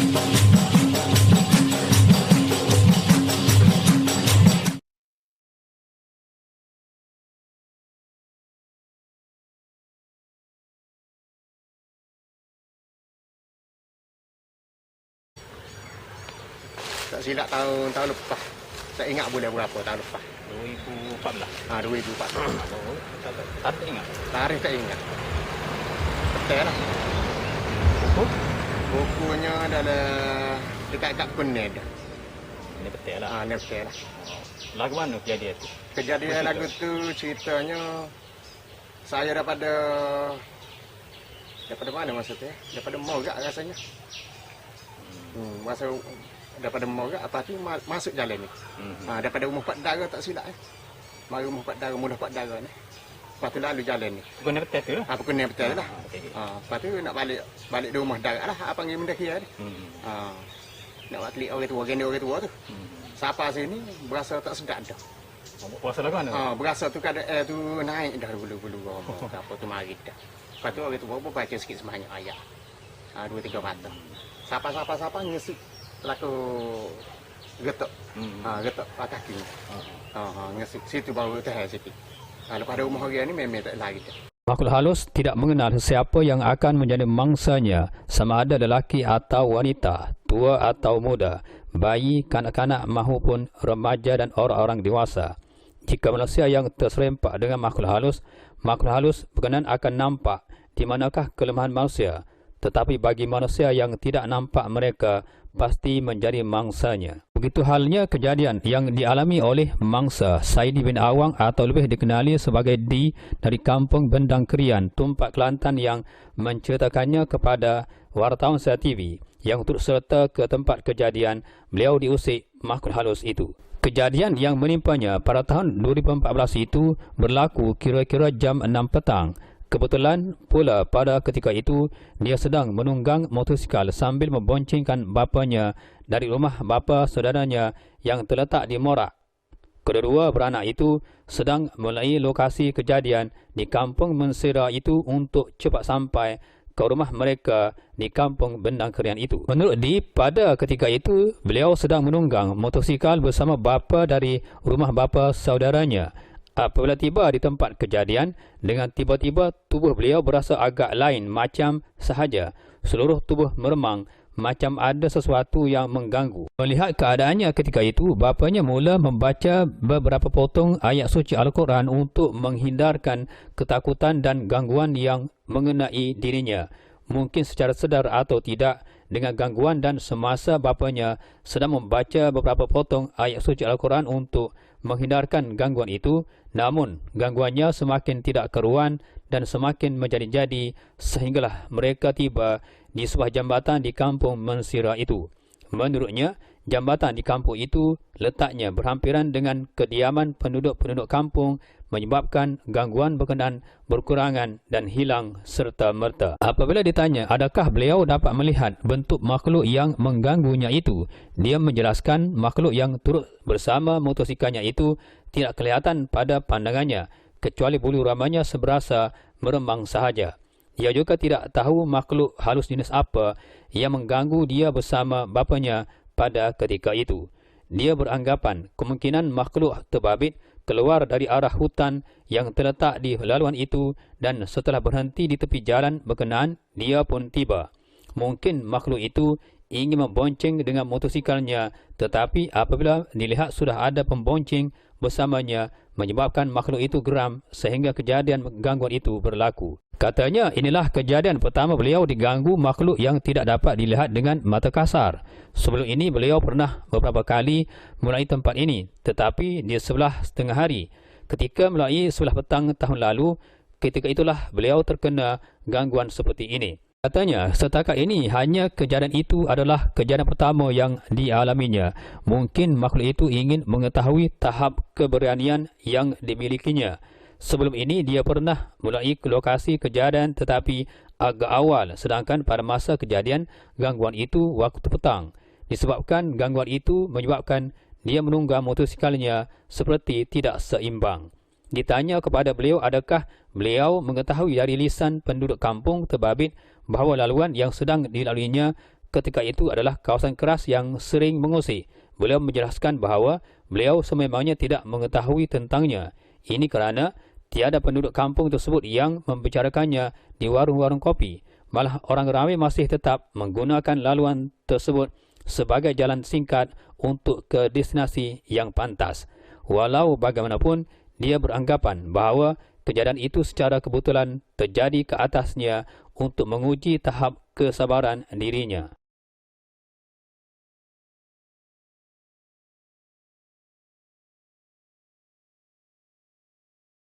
Tak silap tahun lepas. Tak ingat bulan berapa tahun lepas. 2014. 2014. Tak ingat. Tarikh tak ingat. Betul lah. Buku? Bukunya adalah dekat Kuning dah. Ini betul lah. Ini betul lah. Lagu mana kejadian tu? Kejadian lagu tu ceritanya saya daripada mana maksudnya? Daripada Morak rasanya. Masa daripada Morak apa tu masuk jalan ni. Daripada rumah Pak Dara tak silap mari rumah Pak Dara, mudah Pak Dara ni. Lepas tu lalu jalan ni. Bukan betul tu lah. Bukan betul lah. Lepas tu nak balik di rumah Dara lah. Apa panggil benda kia ni. Nak buat klik orang tua, gini orang tua tu. Siapa sini berasa tak sedap dah. Puasa lagu mana? Berasa tu kada tu naik dah bulu-bulu apa tu mari dah. Lepas tu orang tua pun baca sikit sebanyak ayat. 2-3 patah. Siapa ngisi laku getok. Getok kaki. Ngisi situ baru teh sikit. Lepas ada rumah orang ni memang tak lari dah. Makhluk halus tidak mengenal siapa yang akan menjadi mangsanya, sama ada lelaki atau wanita, tua atau muda, bayi, kanak-kanak mahupun remaja dan orang-orang dewasa. Jika manusia yang terserempak dengan makhluk halus berkenan akan nampak di manakah kelemahan manusia. Tetapi bagi manusia yang tidak nampak mereka, pasti menjadi mangsanya. Begitu halnya kejadian yang dialami oleh mangsa Saidi bin Awang atau lebih dikenali sebagai Di dari kampung Bendang Krian, Tumpak, Kelantan yang menceritakannya kepada wartawan Saya TV yang turut serta ke tempat kejadian. Beliau diusik makhluk halus itu. Kejadian yang menimpanya pada tahun 2014 itu berlaku kira-kira jam 6 petang. Kebetulan pula pada ketika itu dia sedang menunggang motosikal sambil memboncengkan bapanya dari rumah bapa saudaranya yang terletak di Morak. Kedua beranak itu sedang mulai lokasi kejadian di kampung Mensira itu untuk cepat sampai ke rumah mereka di kampung Bendang Krian itu. Menurut Di, pada ketika itu beliau sedang menunggang motosikal bersama bapa dari rumah bapa saudaranya. Apabila tiba di tempat kejadian, dengan tiba-tiba tubuh beliau berasa agak lain macam sahaja. Seluruh tubuh meremang macam ada sesuatu yang mengganggu. Melihat keadaannya ketika itu, bapanya mula membaca beberapa potong ayat suci Al-Quran untuk menghindarkan ketakutan dan gangguan yang mengenai dirinya. Mungkin secara sedar atau tidak, dengan gangguan dan semasa bapanya sedang membaca beberapa potong ayat suci Al-Quran untuk menghindarkan gangguan itu, namun gangguannya semakin tidak keruan dan semakin menjadi-jadi sehinggalah mereka tiba di sebuah jambatan di kampung Mensira itu. Menurutnya, jambatan di kampung itu letaknya berhampiran dengan kediaman penduduk-penduduk kampung menyebabkan gangguan berkenaan berkurangan dan hilang serta-merta. Apabila ditanya adakah beliau dapat melihat bentuk makhluk yang mengganggunya itu, dia menjelaskan makhluk yang turut bersama motosikalnya itu tidak kelihatan pada pandangannya, kecuali bulu ramanya seberasa meremang sahaja. Dia juga tidak tahu makhluk halus jenis apa yang mengganggu dia bersama bapanya pada ketika itu. Dia beranggapan kemungkinan makhluk terbabit keluar dari arah hutan yang terletak di laluan itu dan setelah berhenti di tepi jalan berkenaan, dia pun tiba. Mungkin makhluk itu ingin membonceng dengan motosikalnya, tetapi apabila dilihat sudah ada pembonceng bersamanya, menyebabkan makhluk itu geram sehingga kejadian gangguan itu berlaku. Katanya inilah kejadian pertama beliau diganggu makhluk yang tidak dapat dilihat dengan mata kasar. Sebelum ini beliau pernah beberapa kali mulai tempat ini, tetapi di sebelah setengah hari. Ketika mulai sebelah petang tahun lalu, ketika itulah beliau terkena gangguan seperti ini. Katanya setakat ini hanya kejadian itu adalah kejadian pertama yang dialaminya. Mungkin makhluk itu ingin mengetahui tahap keberanian yang dimilikinya. Sebelum ini dia pernah mulai ke lokasi kejadian tetapi agak awal, sedangkan pada masa kejadian gangguan itu waktu petang. Disebabkan gangguan itu menyebabkan dia menunggang motosikalnya seperti tidak seimbang. Ditanya kepada beliau adakah beliau mengetahui dari lisan penduduk kampung terbabit bahawa laluan yang sedang dilaluinya ketika itu adalah kawasan keras yang sering mengusik. Beliau menjelaskan bahawa beliau sememangnya tidak mengetahui tentangnya. Ini kerana tiada penduduk kampung tersebut yang membicarakannya di warung-warung kopi. Malah orang ramai masih tetap menggunakan laluan tersebut sebagai jalan singkat untuk ke destinasi yang pantas. Walau bagaimanapun, dia beranggapan bahawa kejadian itu secara kebetulan terjadi ke atasnya untuk menguji tahap kesabaran dirinya.